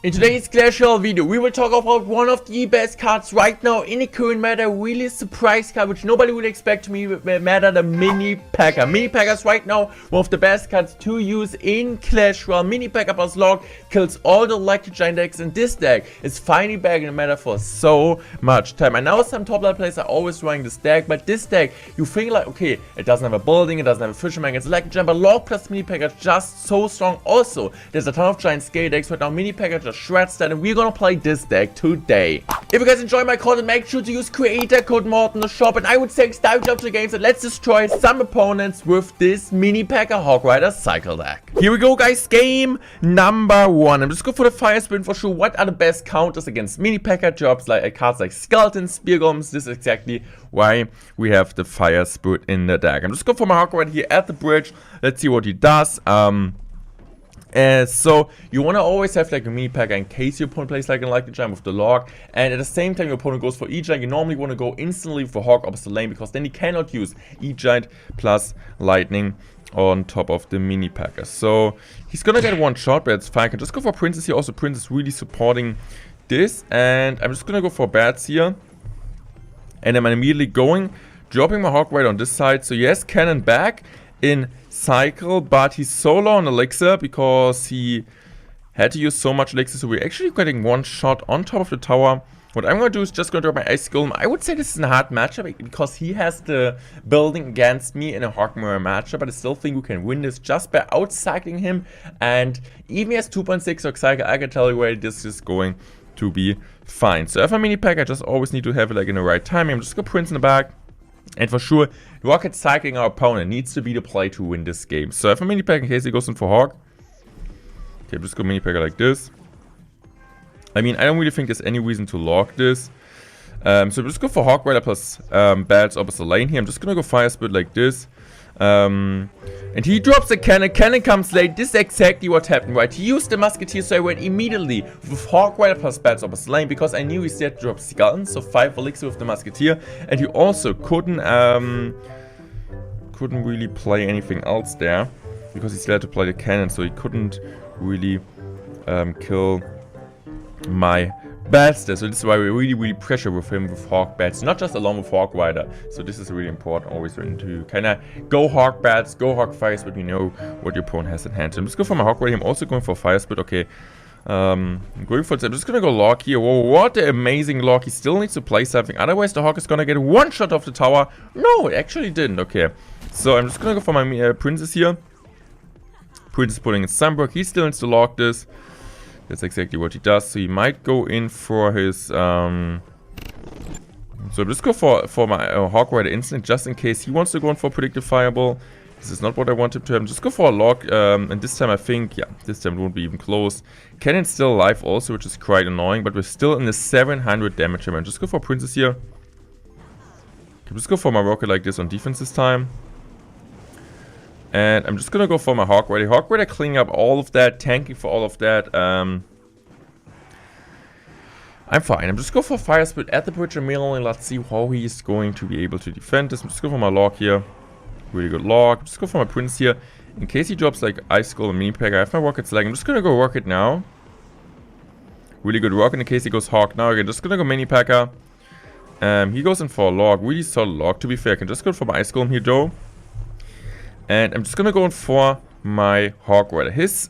In today's Clash Royale video, we will talk about one of the best cards right now in the current meta, really surprise card which nobody would expect to me meta, the Mini Pekka. Mini Pekka is right now one of the best cards to use in Clash Royale. Mini Pekka plus Log kills all the Electro Giant decks, and this deck is finally back in the meta for so much time. I know some top level players are always running this deck, but this deck, you think like, okay, it doesn't have a building, it doesn't have a fisherman, it's Electro Giant, but Log plus Mini Pekka is just so strong. Also, there's a ton of giant scale decks right now. Mini Pekka just shreds that, and we're gonna play this deck today. If you guys enjoy my content, make sure to use creator code Morten in the shop, and I would say dive up to the games and let's destroy some opponents with this Mini Pekka Hog Rider cycle deck. Here we go, guys. Game number 1. I'm just going for the fire spin for sure. What are the best counters against Mini Pekka jobs like cards like Skeleton, Spear Golems? This is exactly why we have the fire spin in the deck. I'm just going for my Hog Rider here at the bridge. Let's see what he does. So you want to always have like a Mini Pekka in case your opponent plays like an Electro Giant with the Log, and at the same time your opponent goes for E-Giant. You normally want to go instantly for Hog opposite lane, because then you cannot use E-Giant plus Lightning on top of the Mini Pekka. So he's gonna get one shot, but it's fine. I can just go for Princess here. Also, Prince is really supporting this, and I'm just gonna go for Bats here, and I'm immediately dropping my Hog Rider on this side. So he has Cannon back in cycle, but he's so low on elixir because he had to use so much elixir, so we're actually getting one shot on top of the tower. What I'm going to do is just going to drop my Ice Golem. I would say this is a hard matchup because he has the building against me in a Hog Mirror matchup, but I still think we can win this just by outcycling him, and even he has 2.6 Hog cycle, I can tell you where this is going to be fine. So if I'm Mini Pekka, I just always need to have it like in the right timing. I'm just going to Prince in the back. And for sure, Rocket cycling our opponent needs to be the play to win this game. So if I'm Mini Pekka in case he goes in for Hog. Okay, I'm just going Mini Pekka like this. I mean, I don't really think there's any reason to log this. So I'm just go for Hog Rider plus Bats opposite lane here. I'm just going to go Fire Spit like this. And he drops a cannon. Cannon comes late. This is exactly what happened, right? He used the Musketeer, so I went immediately with Hog Rider plus Bats opposite lane because I knew he said drop Skeleton, so 5 elixir with the Musketeer, and he also couldn't really play anything else there because he still had to play the cannon, so he couldn't really kill my Bats there. So this is why we really pressure with him with Hog Bats, not just along with Hog Rider. So this is really important always when to kind of go Hog Bats, go Hog Fire Spit, you know what your opponent has in hand. So I'm just going for my Hog Rider. I'm also going for Fire Spit. Okay, I'm going for it. I'm just going to go Log here. Whoa, what an amazing Log. He still needs to play something, otherwise the Hog is going to get one shot off the tower. No, it actually didn't. Okay, so I'm just going to go for my Princess here. Princess putting in Sunbrook. He still needs to Log this. That's exactly what he does. So he might go in for his... So I'm just go for my Hog Rider instant, just in case he wants to go in for Predictive Fireball. This is not what I want him to have. Just go for a Log. And this time I think, yeah, this time it won't be even close. Cannon's still alive also, which is quite annoying. But we're still in the 700 damage amount. Just go for Princess here. Okay, just go for my Rocket like this on defense this time. And I'm just gonna go for my Hog Rider. Hog Rider cleaning up all of that, tanking for all of that. I'm fine. I'm just going for Fire Spit at the bridge immediately. Let's see how he's going to be able to defend this. I'm just going for my Log here. Really good Log. Just go for my Prince here. In case he drops like Ice Golem and Mini Pekka, I have my Rocket Slag. I'm just gonna go Rocket now. Really good Rocket in case he goes Hog now. Again, just gonna go Mini Pekka. He goes in for a Log. Really solid Log. To be fair, I can just go for my Ice Golem here though. And I'm just gonna go in for my Hog Rider. His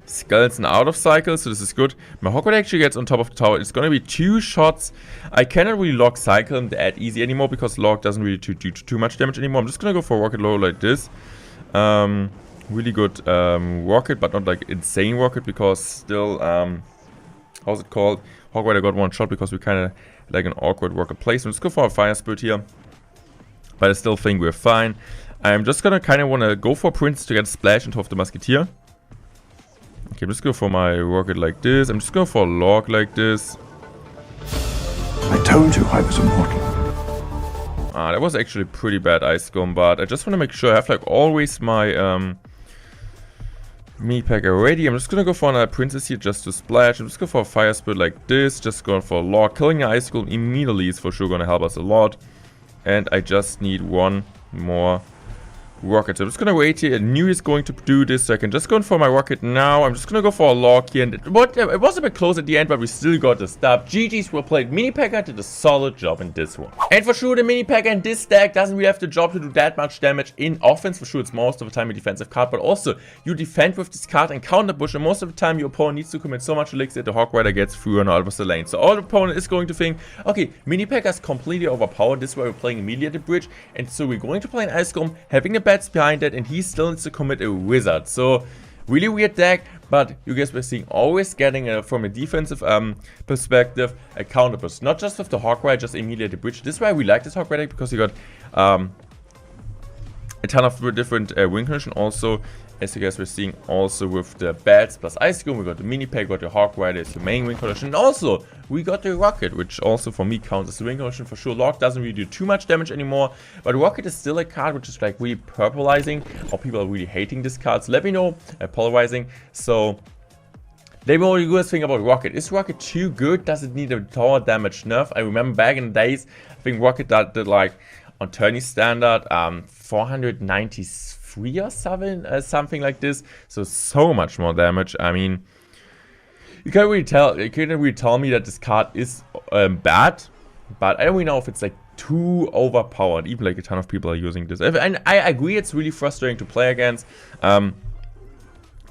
Skeleton out of cycle, so this is good. My Hog Rider actually gets on top of the tower. It's gonna be 2 shots. I cannot really Log cycle him that easy anymore because Log doesn't really do too much damage anymore. I'm just gonna go for Rocket low like this. Really good Rocket, but not like insane Rocket because still, how's it called? Hog Rider got one shot because we kind of like an awkward Rocket placement. Let's go for a Fire Spit here. But I still think we're fine. I'm just gonna kind of want to go for Prince to get Splash into the Musketeer. Okay, I'm just going for my Rocket like this. I'm just going for a Log like this. I told you I was immortal. That was actually pretty bad Ice Golem, but I just want to make sure I have like always my Mini Pekka ready. I'm just gonna go for another Princess here just to splash. I'm just going for a Fire Spit like this. Just going for a Log. Killing the Ice Golem immediately is for sure gonna help us a lot. And I just need one more rocket. So I'm just gonna wait here. I knew he's going to do this, so I can just go for my rocket now. I'm just gonna go for a log here. And it was a bit close at the end, but we still got the stop. GG's, well played. Mini Pekka did a solid job in this one. And for sure, the Mini Pekka in this deck doesn't really have the job to do that much damage in offense. For sure, it's most of the time a defensive card, but also you defend with this card and counter push, and most of the time your opponent needs to commit so much elixir that the Hog Rider gets through and out of the lane. So all the opponent is going to think, okay, Mini Pekka is completely overpowered. This is why we're playing immediately at the bridge, and so we're going to play an Ice Golem, having the bats behind that, and he still needs to commit a Wizard. So really weird deck, but you guys were seeing always getting from a defensive perspective a counter push, not just with the Hog Rider, just immediately at the bridge. This is why we like this Hog Rider, because you got a ton of different win condition. Also, as you guys were seeing, also with the bats plus Ice Golem, we got the Mini Pekka, got the Hog Rider as your main win condition, and also we got the Rocket, which also for me counts as a win condition. For sure, Log doesn't really do too much damage anymore, but Rocket is still a card which is like really purpleizing, or people are really hating this card. So let me know, polarizing. So let me know what you guys think about Rocket. Is Rocket too good? Does it need a tower damage nerf? I remember back in the days, I think Rocket did like on tourney standard 493 or something like this. So much more damage. I mean, you can't really tell me that this card is bad, but I don't really know if it's like too overpowered. Even like a ton of people are using this, and I agree it's really frustrating to play against. But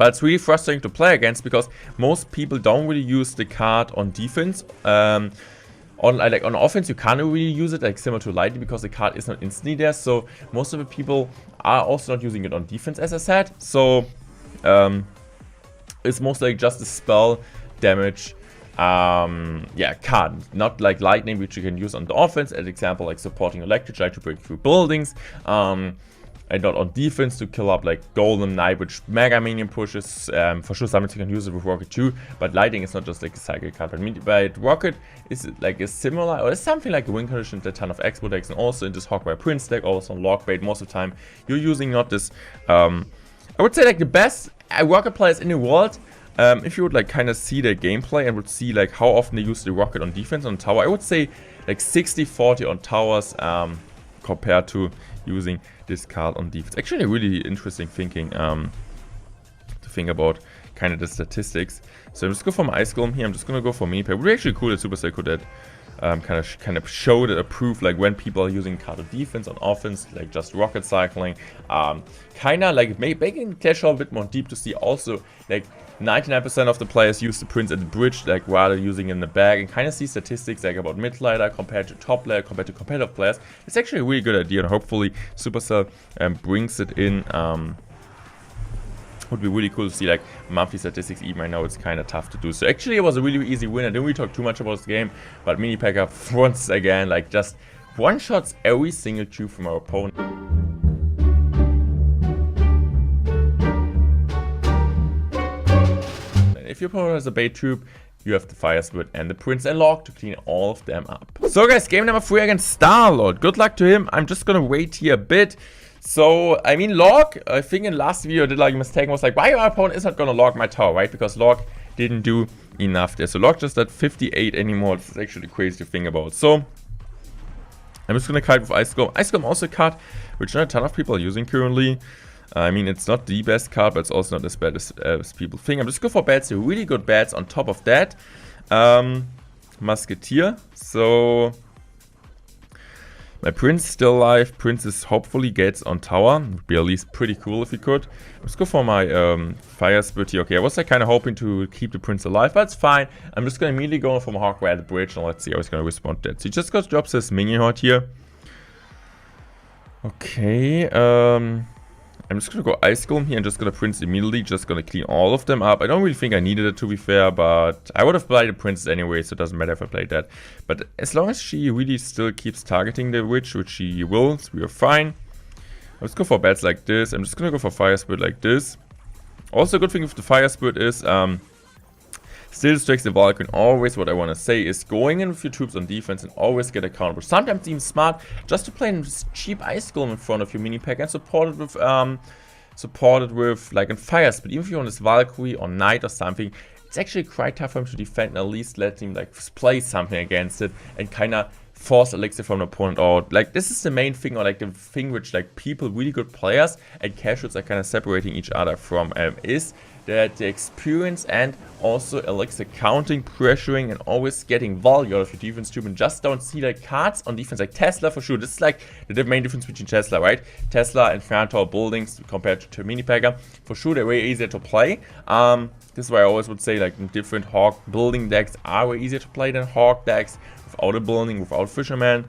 it's really frustrating to play against because most people don't really use the card on defense. On offense, you can't really use it, like similar to Lightning, because the card is not instantly there. So most of the people are also not using it on defense, as I said. So it's mostly like just a spell damage card, not like Lightning, which you can use on the offense. As example, like supporting Electro, try to break through buildings. And not on defense to kill up like Golden Knight, which Mega Minion pushes. For sure, sometimes you can use it with Rocket too, but Lightning is not just like a cycle card. But Rocket is like a similar, or it's something like a win condition, a ton of Expo decks, and also in this Hog Rider Prince deck, also on Log Bait. Most of the time, you're using not this. I would say like the best Rocket players in the world. If you would like kind of see their gameplay and would see like how often they use the Rocket on defense on tower, I would say like 60-40 on towers compared to using this card on defense. Actually, really interesting thinking to think about kind of the statistics. So I'm just going for my Ice Golem here. I'm just gonna go for Mini Pekka. Really actually cool that Supercell could that kind of show that proof like when people are using card on defense, on offense, like just rocket cycling. Kind of like making Clash Royale a bit more deep to see also like 99% of the players use the Prince at the bridge, like rather using in the bag, and kind of see statistics like about mid-laner compared to top layer, compared to competitive players. It's actually a really good idea, and hopefully Supercell brings it in. Would be really cool to see like monthly statistics. Even I know it's kind of tough to do. So actually it was a really easy win. I didn't really talk too much about this game, but Mini Pekka once again like just one-shots every single tube from our opponent. If your opponent has a bait troop, you have the Fire Spirit and the Prince and Log to clean all of them up. So guys, game number 3 against Star-Lord. Good luck to him. I'm just gonna wait here a bit. So, I mean, Log, I think in last video I did like a mistake, was like, why my opponent is not gonna log my tower, right? Because Log didn't do enough there. So Log just at 58 anymore. This is actually crazy to think about. So, I'm just gonna kite with Ice Golem. Ice Golem also a card which not a ton of people are using currently. I mean, it's not the best card, but it's also not as bad as people think. I'm just going for bats, really good bats on top of that. Musketeer. So, my Prince still alive. Prince is hopefully gets on tower. Would be at least pretty cool if he could. Let's go for my Fire Spirit here. Okay, I was like kind of hoping to keep the Prince alive, but it's fine. I'm just going to immediately go for my Hog Rider at the bridge, and let's see how he's going to respond to that. So he just drops his minion horde here. Okay, I'm just gonna go Ice Golem here and just gonna Prince immediately, just gonna clean all of them up. I don't really think I needed it, to be fair, but I would have played the Princess anyway, so it doesn't matter if I played that. But as long as she really still keeps targeting the witch, which she will, so we are fine. Let's go for bats like this. I'm just gonna go for Fire Spirit like this. Also, a good thing with the Fire Spirit is still distracts the Valkyrie. Always what I want to say is going in with your troops on defense and always get a counter. Sometimes even smart just to play this cheap Ice Golem in front of your Mini Pekka and support it with like a Fire Spirit. Even if you want this Valkyrie or Knight or something, it's actually quite tough for him to defend, and at least let him like play something against it and kind of force elixir from the opponent out. Like, this is the main thing, or like the thing which like people, really good players and casuals are kind of separating each other from, is that the experience and also elixir counting, pressuring, and always getting value out of your defense tube, and just don't see like cards on defense like Tesla for sure. This is like the main difference between Tesla, right? Tesla and Tower buildings compared to mini pekka, for sure they're way easier to play. This is why I always would say like different Hawk building decks are way easier to play than Hawk decks without a building, without Fisherman,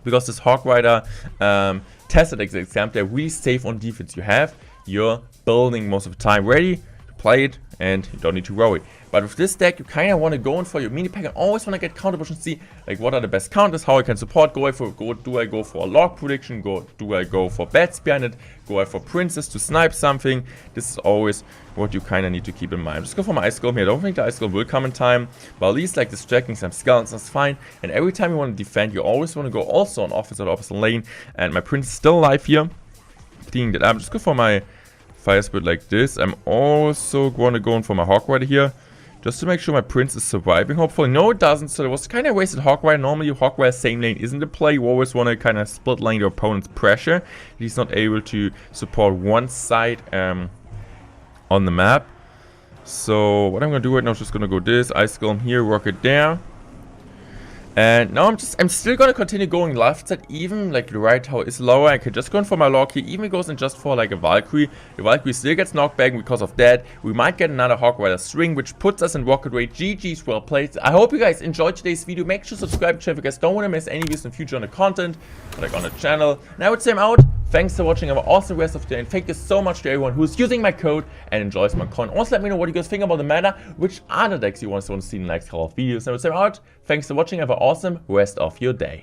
because this Hawk Rider Tesla decks, for example, they're really safe on defense. You have your building most of the time ready to play it, and you don't need to worry. But with this deck, you kind of want to go in for your mini pack and always want to get counter push and see like what are the best counters, how I can support. Do I go for a log prediction? Do I go for bats behind it? Go I for princes to snipe something? This is always what you kind of need to keep in mind. Just go for my ice golem here. I don't think the ice golem will come in time, but at least like distracting some skeletons is fine. And every time you want to defend, you always want to go also on offense or opposite lane. And my prince is still alive here. Cleaning that up. Just go for my fire spirit like this. I'm also going to go in for my Hawk Rider here, just to make sure my prince is surviving. Hopefully, no, it doesn't. So it was kind of wasted Hawk Rider. Normally, Hawk Rider same lane isn't the play. You always want to kind of split lane your opponent's pressure. He's not able to support one side on the map. So what I'm going to do right now is just going to go this ice golem here, rocket there. And now I'm still gonna continue going left side, even like the right tower is lower. I could just go in for my log here, even goes in just for like a Valkyrie. The Valkyrie still gets knocked back, because of that we might get another Hawk Rider string, which puts us in rocket rate. GG's, well played. I hope you guys enjoyed today's video. Make sure to subscribe to if you guys don't want to miss any videos in the future on the content, like on the channel. And I would say I'm out. Thanks for watching. Have an awesome rest of the day, and thank you so much to everyone who's using my code and enjoys my content. Also let me know what you guys think about the meta, which other decks you want to see in the next couple of videos. And I would say I'm out. Thanks for watching. Have an awesome rest of your day.